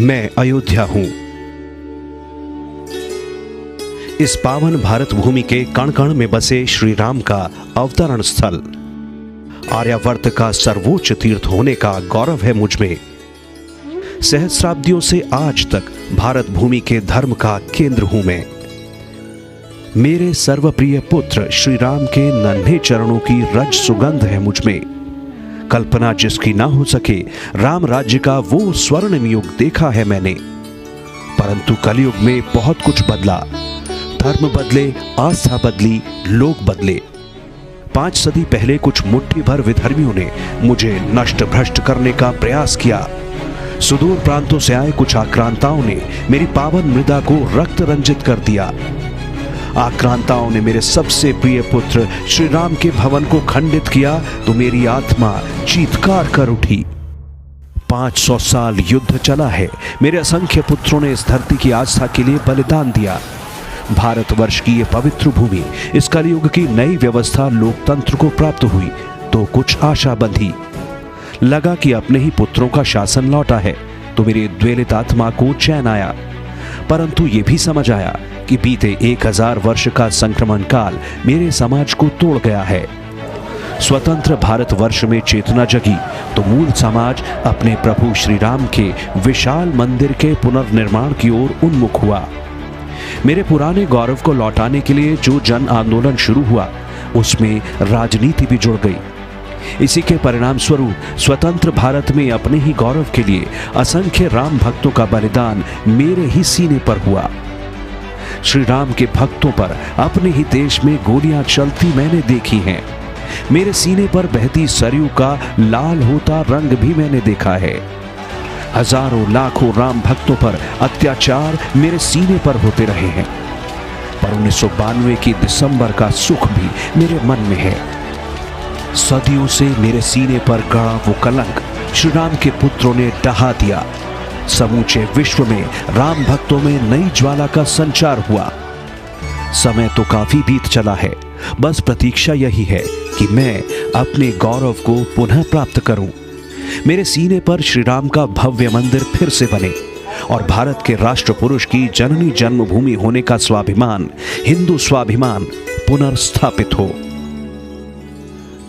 मैं अयोध्या हूं। इस पावन भारत भूमि के कण कण में बसे श्री राम का अवतरण स्थल, आर्यावर्त का सर्वोच्च तीर्थ होने का गौरव है मुझमें। सहस्राब्दियों से आज तक भारत भूमि के धर्म का केंद्र हूं मैं। मेरे सर्वप्रिय पुत्र श्री राम के नन्हे चरणों की रज सुगंध है मुझमें। कल्पना जिसकी ना हो सके, राम राज्य का वो स्वर्णिम युग देखा है मैंने। परंतु कलयुग में बहुत कुछ बदला। धर्म बदले, आस्था बदली, लोग बदले। 5 सदी पहले कुछ मुट्ठी भर विधर्मियों ने मुझे नष्ट भ्रष्ट करने का प्रयास किया। सुदूर प्रांतों से आए कुछ आक्रांताओं ने मेरी पावन मृदा को रक्त रंजित कर दिया। आक्रांताओं ने मेरे सबसे प्रिय पुत्र श्री राम के भवन को खंडित किया तो मेरी आत्मा चीत्कार कर उठी। 500 साल युद्ध चला है। मेरे असंख्य पुत्रों ने इस धरती की आस्था के लिए बलिदान दिया। भारतवर्ष की ये पवित्र भूमि, इस कलयुग की नई व्यवस्था लोकतंत्र को प्राप्त हुई तो कुछ आशा बंधी। लगा कि अपने ही पुत्रों का शासन लौटा है तो मेरी द्वेलित आत्मा को चैन आया। परंतु ये भी समझ आया कि बीते 1000 वर्ष का संक्रमण काल मेरे समाज को तोड़ गया है। स्वतंत्र भारतवर्ष में चेतना जगी तो मूल समाज अपने प्रभु श्री राम के विशाल मंदिर के पुनर्निर्माण की ओर उन्मुख हुआ। मेरे पुराने गौरव को लौटाने के लिए जो जन आंदोलन शुरू हुआ, उसमें राजनीति भी जुड़ गई। इसी के परिणाम स्वरूप स्वतंत्र भारत में अपने ही गौरव के लिए असंख्य राम भक्तों का बलिदान मेरे ही सीने पर हुआ। श्री राम के भक्तों पर अपने ही देश में गोलियां चलती मैंने देखी हैं। मेरे सीने पर बहती सरयू का लाल होता रंग भी मैंने देखा है। हजारों लाखों राम भक्तों पर अत्याचार मेरे सीने पर होते रहे हैं। पर 1992 की दिसंबर का सुख भी मेरे मन में है। सदियों से मेरे सीने पर गड़ा वो कलंक श्री राम के पुत्रों ने डहा दिया। समूचे विश्व में राम भक्तों में नई ज्वाला का संचार हुआ। समय तो काफी बीत चला है। बस प्रतीक्षा यही है कि मैं अपने गौरव को पुनः प्राप्त करूं। मेरे सीने पर श्री राम का भव्य मंदिर फिर से बने और भारत के राष्ट्र पुरुष की जननी जन्मभूमि होने का स्वाभिमान, हिंदू स्वाभिमान पुनर्स्थापित हो।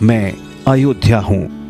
मैं अयोध्या हूं।